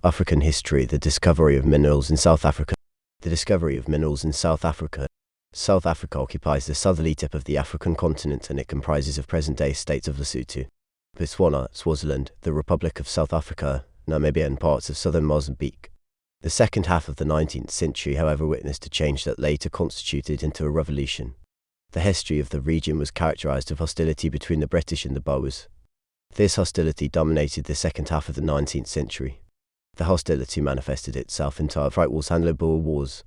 African history, the discovery of minerals in South Africa. The discovery of minerals in South Africa. South Africa occupies the southerly tip of the African continent, and it comprises of present-day states of Lesotho, Botswana, Swaziland, the Republic of South Africa, Namibia and parts of southern Mozambique. The second half of the 19th century, however, witnessed a change that later constituted into a revolution. The history of the region was characterized of hostility between the British and the Boers. This hostility dominated the second half of the 19th century. The hostility manifested itself in Transvaal and Boer Wars.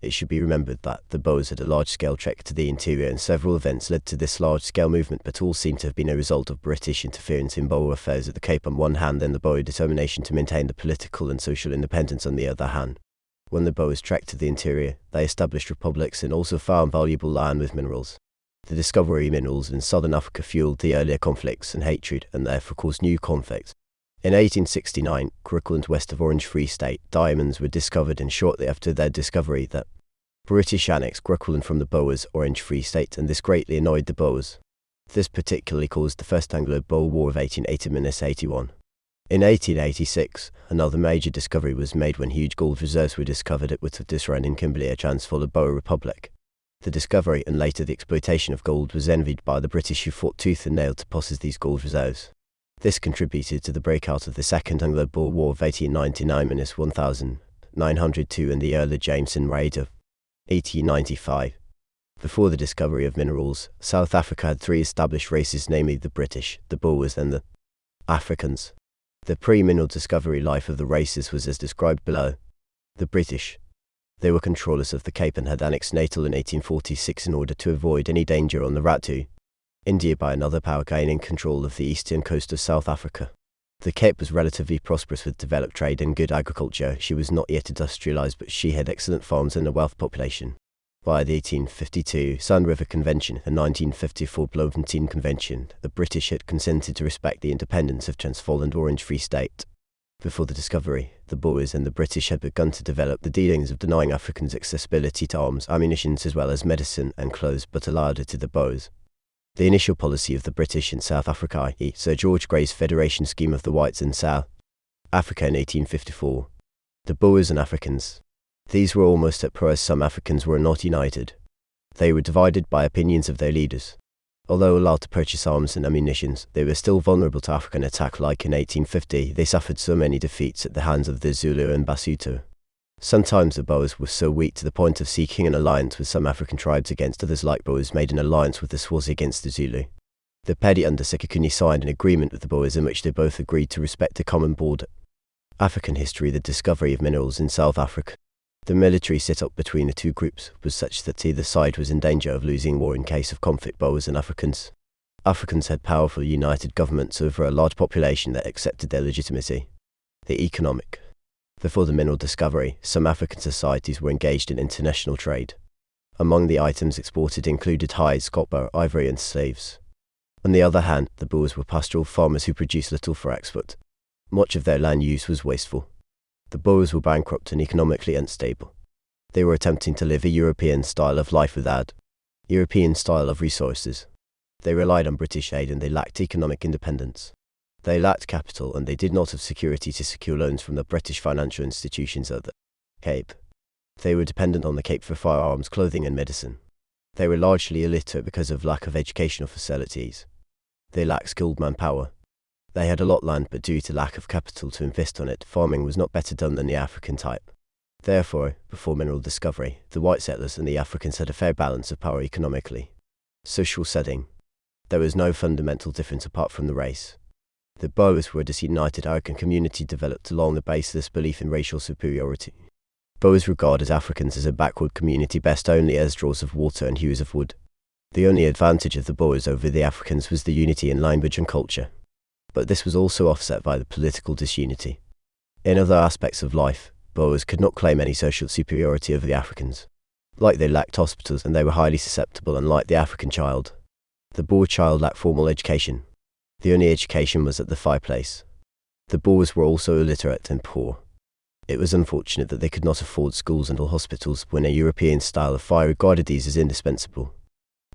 It should be remembered that the Boers had a large-scale trek to the interior, and several events led to this large-scale movement, but all seem to have been a result of British interference in Boer affairs at the Cape on one hand, and the Boer determination to maintain the political and social independence on the other hand. When the Boers trekked to the interior, they established republics and also found valuable land with minerals. The discovery of minerals in southern Africa fueled the earlier conflicts and hatred, and therefore caused new conflicts. In 1869, Griqualand west of Orange Free State, diamonds were discovered, and shortly after their discovery, the British annexed Griqualand from the Boers, Orange Free State, and this greatly annoyed the Boers. This particularly caused the First Anglo-Boer War of 1880–81. In 1886, another major discovery was made when huge gold reserves were discovered at Witwatersrand in Kimberley, a Transvaal, a Boer republic. The discovery and later the exploitation of gold was envied by the British, who fought tooth and nail to possess these gold reserves. This contributed to the breakout of the Second Anglo-Boer War of 1899–1902 and the Earl Jameson Raid of 1895. Before the discovery of minerals, South Africa had three established races, namely the British, the Boers and the Africans. The pre-mineral discovery life of the races was as described below. The British. They were controllers of the Cape and had annexed Natal in 1846 in order to avoid any danger on the route to India by another power gaining control of the eastern coast of South Africa. The Cape was relatively prosperous with developed trade and good agriculture. She was not yet industrialized, but she had excellent farms and a wealthy population. By the 1852 Sun River Convention and 1954 Bloemfontein Convention, the British had consented to respect the independence of Transvaal and Orange Free State. Before the discovery, the Boers and the British had begun to develop the dealings of denying Africans accessibility to arms, ammunition as well as medicine and clothes, but allowed it to the Boers. The initial policy of the British in South Africa, i.e. Sir George Grey's Federation Scheme of the Whites in South Africa in 1854. The Boers and Africans. These were almost at par, as some Africans were not united. They were divided by opinions of their leaders. Although allowed to purchase arms and ammunition, they were still vulnerable to African attack. Like in 1850, they suffered so many defeats at the hands of the Zulu and Basotho. Sometimes the Boers were so weak to the point of seeking an alliance with some African tribes against others, like Boers made an alliance with the Swazi against the Zulu. The Pedi under Sekhukhune signed an agreement with the Boers in which they both agreed to respect a common border. African history, the discovery of minerals in South Africa. The military set-up between the two groups was such that either side was in danger of losing war in case of conflict. Boers and Africans. Africans had powerful united governments over a large population that accepted their legitimacy. The economic. Before the mineral discovery, some African societies were engaged in international trade. Among the items exported included hides, copper, ivory and slaves. On the other hand, the Boers were pastoral farmers who produced little for export. Much of their land use was wasteful. The Boers were bankrupt and economically unstable. They were attempting to live a European style of life without European style of resources. They relied on British aid and they lacked economic independence. They lacked capital and they did not have security to secure loans from the British financial institutions at the Cape. They were dependent on the Cape for firearms, clothing and medicine. They were largely illiterate because of lack of educational facilities. They lacked skilled manpower. They had a lot of land, but due to lack of capital to invest on it, farming was not better done than the African type. Therefore, before mineral discovery, the white settlers and the Africans had a fair balance of power economically. Social setting. There was no fundamental difference apart from the race. The Boers were a disunited African community developed along the baseless belief in racial superiority. Boers regarded Africans as a backward community best only as drawers of water and hewers of wood. The only advantage of the Boers over the Africans was the unity in language and culture. But this was also offset by the political disunity. In other aspects of life, Boers could not claim any social superiority over the Africans. Like they lacked hospitals and they were highly susceptible, unlike the African child. The Boer child lacked formal education. The only education was at the fireplace. The Boers were also illiterate and poor. It was unfortunate that they could not afford schools and hospitals when a European style of fire regarded these as indispensable.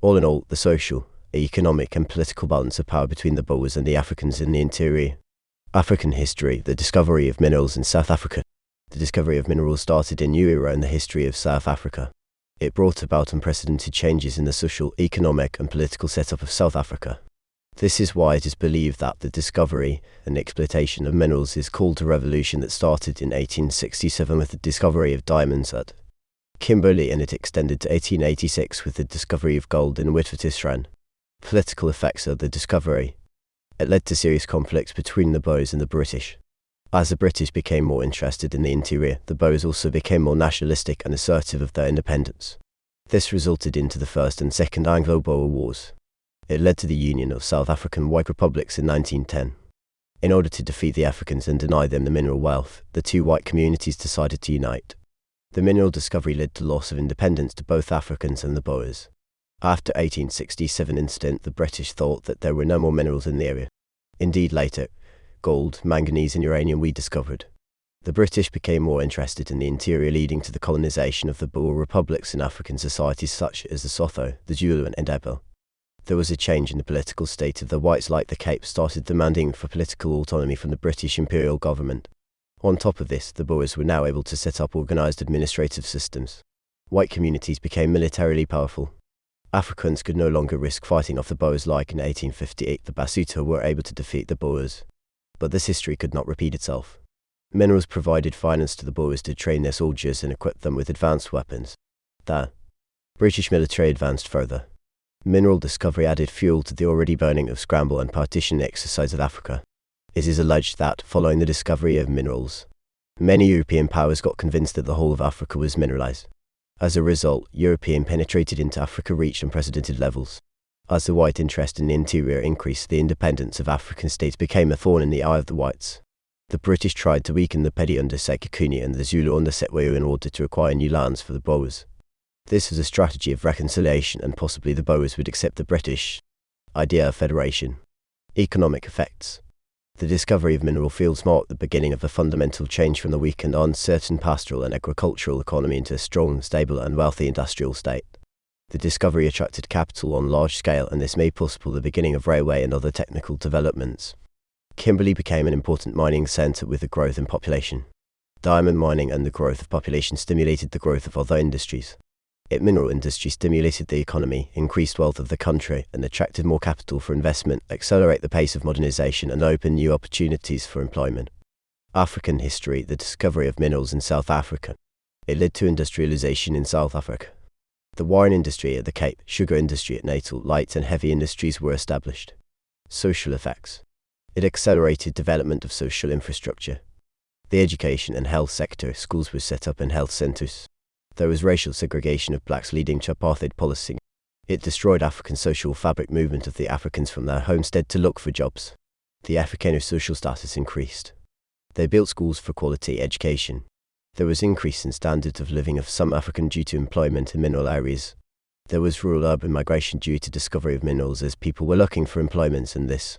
All in all, the social, economic and political balance of power between the Boers and the Africans in the interior African history, the discovery of minerals in South Africa. The discovery of minerals started a new era in the history of South Africa. It brought about unprecedented changes in the social, economic, and political setup of South Africa. This is why it is believed that the discovery and exploitation of minerals is called a revolution that started in 1867 with the discovery of diamonds at Kimberley, and it extended to 1886 with the discovery of gold in Witwatersrand. Political effects of the discovery. It led to serious conflicts between the Boers and the British. As the British became more interested in the interior, the Boers also became more nationalistic and assertive of their independence. This resulted into the First and Second Anglo-Boer Wars. It led to the union of South African white republics in 1910. In order to defeat the Africans and deny them the mineral wealth, the two white communities decided to unite. The mineral discovery led to loss of independence to both Africans and the Boers. After 1867 incident, the British thought that there were no more minerals in the area. Indeed, later, gold, manganese and uranium were discovered. The British became more interested in the interior, leading to the colonization of the Boer republics in African societies such as the Sotho, the Zulu and Ndebele. There was a change in the political state of the whites, like the Cape started demanding for political autonomy from the British imperial government. On top of this, the Boers were now able to set up organized administrative systems. White communities became militarily powerful. Africans could no longer risk fighting off the Boers like in 1858 the Basuto were able to defeat the Boers. But this history could not repeat itself. Minerals provided finance to the Boers to train their soldiers and equip them with advanced weapons. The British military advanced further. Mineral discovery added fuel to the already burning of scramble and partition exercise of Africa. It is alleged that, following the discovery of minerals, many European powers got convinced that the whole of Africa was mineralized. As a result, European penetration into Africa reached unprecedented levels. As the white interest in the interior increased, the independence of African states became a thorn in the eye of the whites. The British tried to weaken the Pedi under Sekhukhune and the Zulu under Setweyo in order to acquire new lands for the Boers. This was a strategy of reconciliation, and possibly the Boers would accept the British idea of federation. Economic effects. The discovery of mineral fields marked the beginning of a fundamental change from the weak and uncertain pastoral and agricultural economy into a strong, stable and wealthy industrial state. The discovery attracted capital on large scale, and this made possible the beginning of railway and other technical developments. Kimberley became an important mining centre with the growth in population. Diamond mining and the growth of population stimulated the growth of other industries. Mineral industry stimulated the economy, increased wealth of the country, and attracted more capital for investment, accelerate the pace of modernization, and open new opportunities for employment. African history, the discovery of minerals in South Africa. It led to industrialization in South Africa. The wine industry at the Cape, sugar industry at Natal, light and heavy industries were established. Social effects. It accelerated development of social infrastructure. The education and health sector, schools were set up in health centers. There was racial segregation of blacks, leading to apartheid policy. It destroyed African social fabric movement of the Africans from their homestead to look for jobs. The Afrikaner social status increased. They built schools for quality education. There was increase in standards of living of some African due to employment in mineral areas. There was rural-urban migration due to discovery of minerals, as people were looking for employment, and this